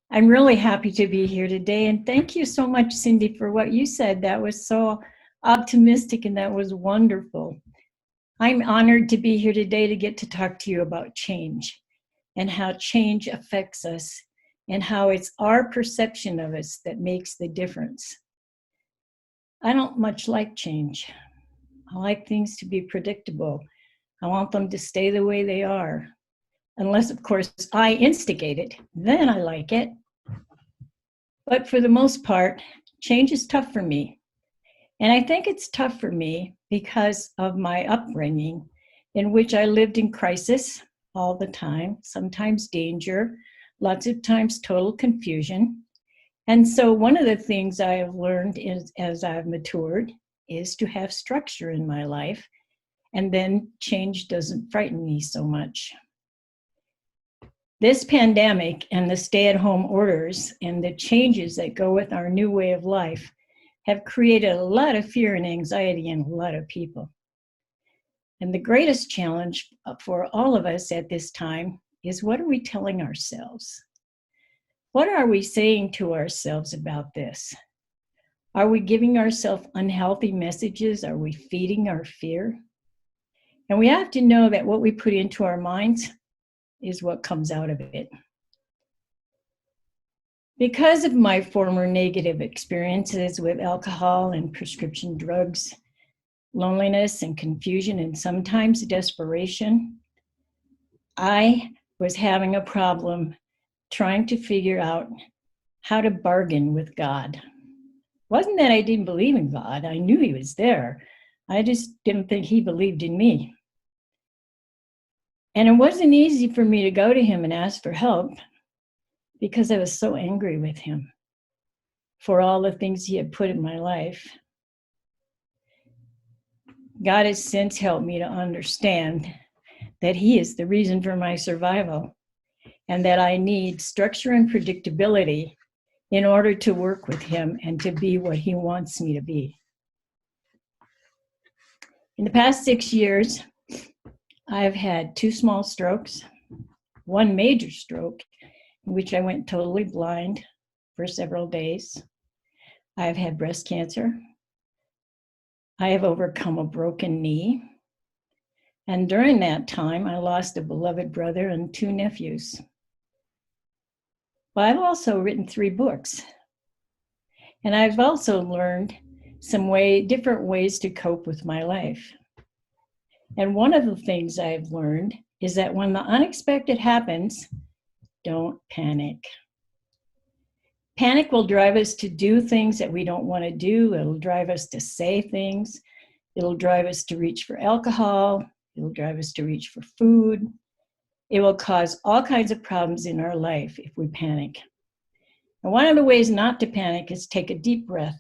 I'm really happy to be here today. And thank you so much, Cindy, for what you said. That was so optimistic and that was wonderful. I'm honored to be here today to get to talk to you about change and how change affects us and how it's our perception of us that makes the difference. I don't much like change. I like things to be predictable. I want them to stay the way they are. Unless, of course, I instigate it, then I like it. But for the most part, change is tough for me. And I think it's tough for me because of my upbringing, in which I lived in crisis all the time, sometimes danger, lots of times total confusion. And so one of the things I have learned is, as I've matured, is to have structure in my life. And then change doesn't frighten me so much. This pandemic and the stay-at-home orders and the changes that go with our new way of life have created a lot of fear and anxiety in a lot of people. And the greatest challenge for all of us at this time is, what are we telling ourselves? What are we saying to ourselves about this? Are we giving ourselves unhealthy messages? Are we feeding our fear? And we have to know that what we put into our minds is what comes out of it. Because of my former negative experiences with alcohol and prescription drugs, loneliness and confusion, and sometimes desperation, I was having a problem trying to figure out how to bargain with God. It wasn't that I didn't believe in God. I knew he was there. I just didn't think he believed in me. And it wasn't easy for me to go to him and ask for help because I was so angry with him for all the things he had put in my life. God has since helped me to understand that he is the reason for my survival and that I need structure and predictability in order to work with him and to be what he wants me to be. In the past 6 years, I've had 2 small strokes, 1 major stroke, in which I went totally blind for several days. I've had breast cancer. I have overcome a broken knee. And during that time, I lost a beloved brother and 2 nephews. But I've also written 3 books. And I've also learned some different ways to cope with my life. And one of the things I've learned is that when the unexpected happens, don't panic. Panic will drive us to do things that we don't want to do. It'll drive us to say things. It'll drive us to reach for alcohol. It'll drive us to reach for food. It will cause all kinds of problems in our life if we panic. And one of the ways not to panic is take a deep breath.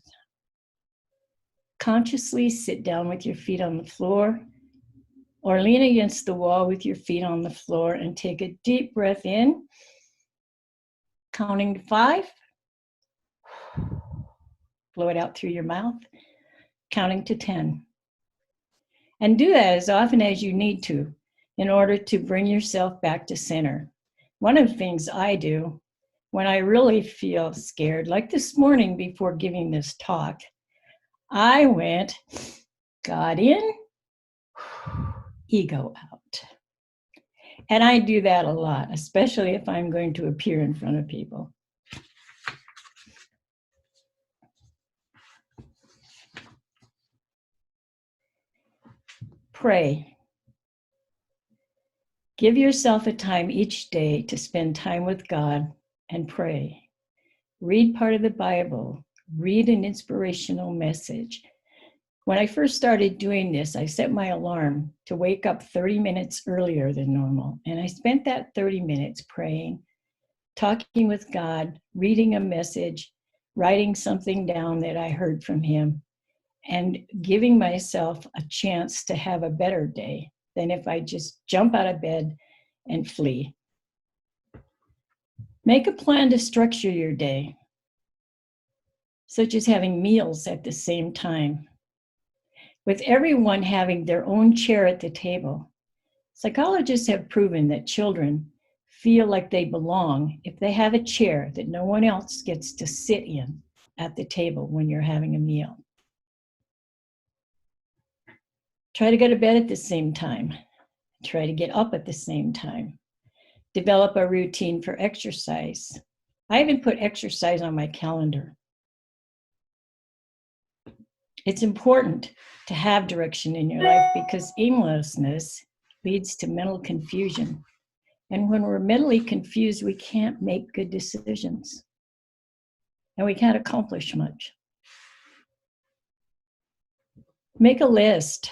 Consciously sit down with your feet on the floor, or lean against the wall with your feet on the floor and take a deep breath in, counting to 5. Blow it out through your mouth, counting to 10. And do that as often as you need to in order to bring yourself back to center. One of the things I do when I really feel scared, like this morning before giving this talk, I went, God in, ego out. And I do that a lot, especially if I'm going to appear in front of people. Pray. Give yourself a time each day to spend time with God and pray. Read part of the Bible. Read an inspirational message. When I first started doing this, I set my alarm to wake up 30 minutes earlier than normal. And I spent that 30 minutes praying, talking with God, reading a message, writing something down that I heard from him, and giving myself a chance to have a better day than if I just jump out of bed and flee. Make a plan to structure your day, such as having meals at the same time. With everyone having their own chair at the table, psychologists have proven that children feel like they belong if they have a chair that no one else gets to sit in at the table when you're having a meal. Try to go to bed at the same time. Try to get up at the same time. Develop a routine for exercise. I even put exercise on my calendar. It's important to have direction in your life because aimlessness leads to mental confusion. And when we're mentally confused, we can't make good decisions. And we can't accomplish much. Make a list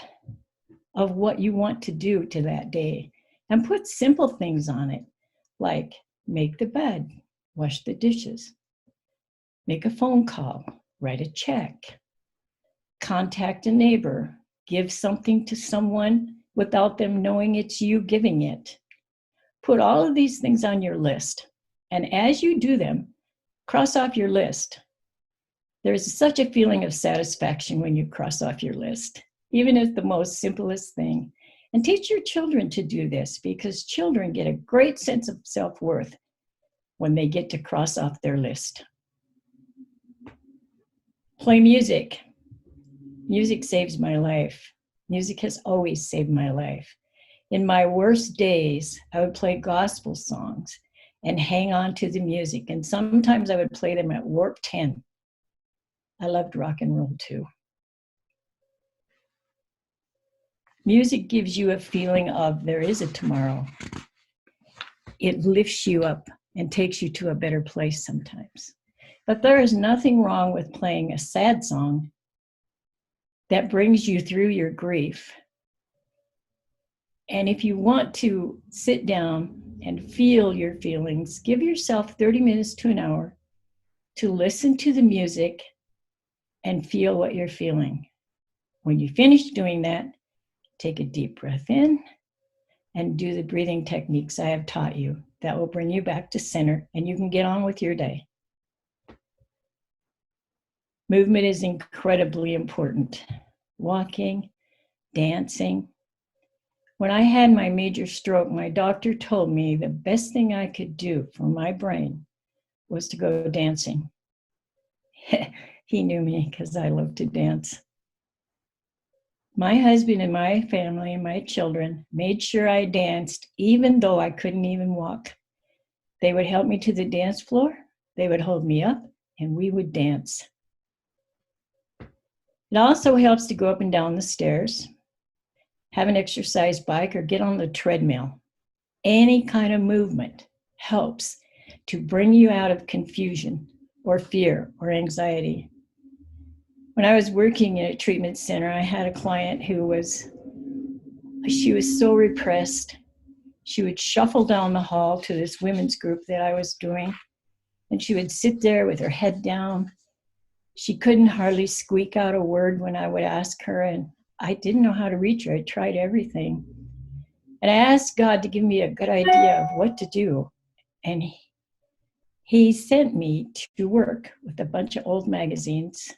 of what you want to do to that day and put simple things on it, like make the bed, wash the dishes, make a phone call, write a check, contact a neighbor, give something to someone without them knowing it's you giving it. Put all of these things on your list. And as you do them, cross off your list. There's such a feeling of satisfaction when you cross off your list, even if the most simplest thing. And teach your children to do this because children get a great sense of self-worth when they get to cross off their list. Play music. Music saves my life. Music has always saved my life. In my worst days, I would play gospel songs and hang on to the music. And sometimes I would play them at warp 10. I loved rock and roll too. Music gives you a feeling of there is a tomorrow. It lifts you up and takes you to a better place sometimes. But there is nothing wrong with playing a sad song that brings you through your grief. And if you want to sit down and feel your feelings, give yourself 30 minutes to an hour to listen to the music and feel what you're feeling. When you finish doing that, take a deep breath in and do the breathing techniques I have taught you. That will bring you back to center and you can get on with your day. Movement is incredibly important. Walking, dancing. When I had my major stroke, my doctor told me the best thing I could do for my brain was to go dancing. He knew me because I loved to dance. My husband and my family and my children made sure I danced even though I couldn't even walk. They would help me to the dance floor, they would hold me up, and we would dance. It also helps to go up and down the stairs, have an exercise bike, or get on the treadmill. Any kind of movement helps to bring you out of confusion or fear or anxiety. When I was working in a treatment center, I had a client she was so repressed. She would shuffle down the hall to this women's group that I was doing, and she would sit there with her head down. She couldn't hardly squeak out a word when I would ask her, and I didn't know how to reach her. I tried everything. And I asked God to give me a good idea of what to do. And he sent me to work with a bunch of old magazines.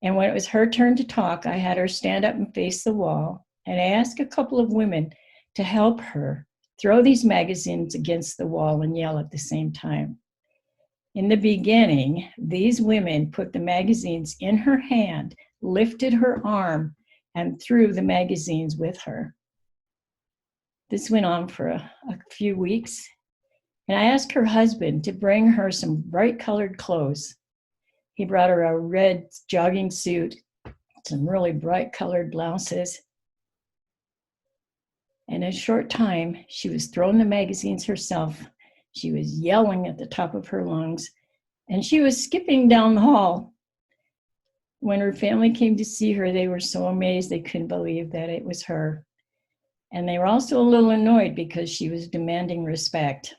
And when it was her turn to talk, I had her stand up and face the wall. And I asked a couple of women to help her throw these magazines against the wall and yell at the same time. In the beginning, these women put the magazines in her hand, lifted her arm, and threw the magazines with her. This went on for a few weeks. And I asked her husband to bring her some bright colored clothes. He brought her a red jogging suit, some really bright colored blouses. And in a short time, she was throwing the magazines herself. She was yelling at the top of her lungs, and she was skipping down the hall. When her family came to see her, they were so amazed they couldn't believe that it was her. And they were also a little annoyed because she was demanding respect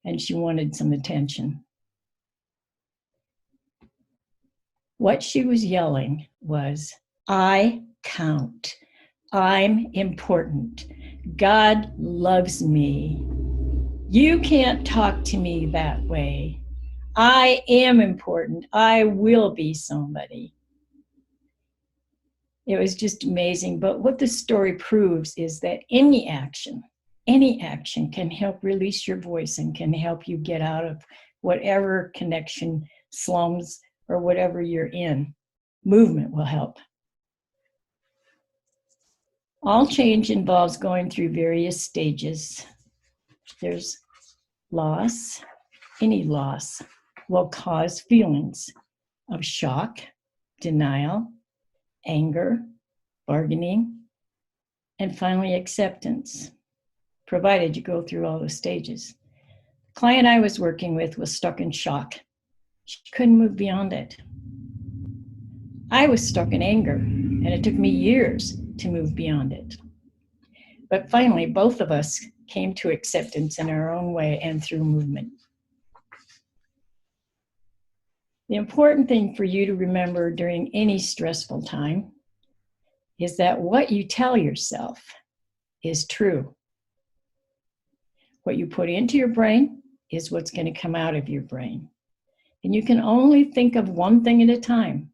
and she wanted some attention. What she was yelling was, "I count. I'm important. God loves me. You can't talk to me that way. I am important. I will be somebody." It was just amazing. But what the story proves is that any action Any action can help release your voice and can help you get out of whatever connection, slums, or whatever you're in. Movement will help. All change involves going through various stages. There's loss. Any loss will cause feelings of shock, denial, anger, bargaining, and finally acceptance, provided you go through all the stages. The client I was working with was stuck in shock. She couldn't move beyond it. I was stuck in anger, and it took me years to move beyond it. But finally, both of us came to acceptance in our own way and through movement. The important thing for you to remember during any stressful time is that what you tell yourself is true. What you put into your brain is what's going to come out of your brain. And you can only think of one thing at a time.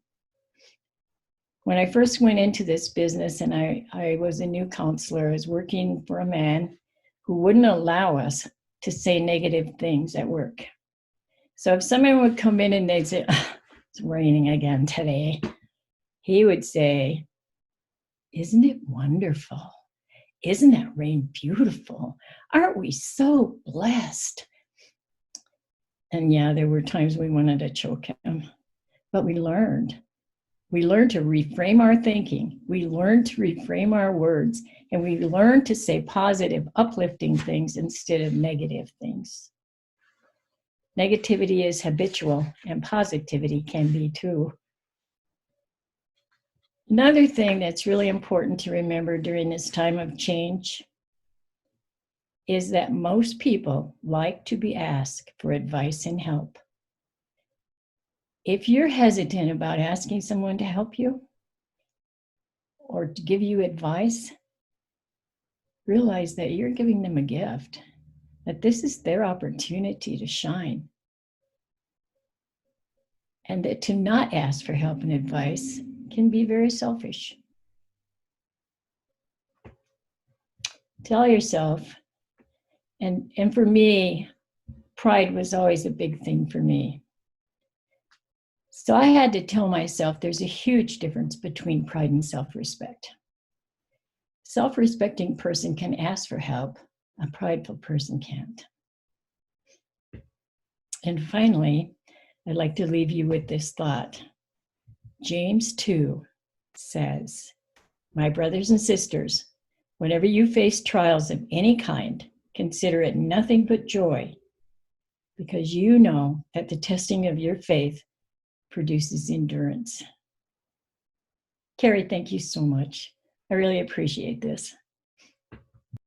When I first went into this business and I was a new counselor, I was working for a man who wouldn't allow us to say negative things at work. So if someone would come in and they'd say, oh, it's raining again today, he would say, isn't it wonderful? Isn't that rain beautiful? Aren't we so blessed? And yeah, there were times we wanted to choke him, but we learned. We learned to reframe our thinking. We learned to reframe our words, and we learned to say positive, uplifting things instead of negative things. Negativity is habitual, and positivity can be too. Another thing that's really important to remember during this time of change is that most people like to be asked for advice and help. If you're hesitant about asking someone to help you or to give you advice, realize that you're giving them a gift, that this is their opportunity to shine. And that to not ask for help and advice can be very selfish. Tell yourself, and for me, pride was always a big thing for me. So I had to tell myself there's a huge difference between pride and self-respect. Self-respecting person can ask for help, a prideful person can't. And finally, I'd like to leave you with this thought. James 2 says, my brothers and sisters, whenever you face trials of any kind, consider it nothing but joy, because you know that the testing of your faith produces endurance. Carrie, thank you so much. I really appreciate this.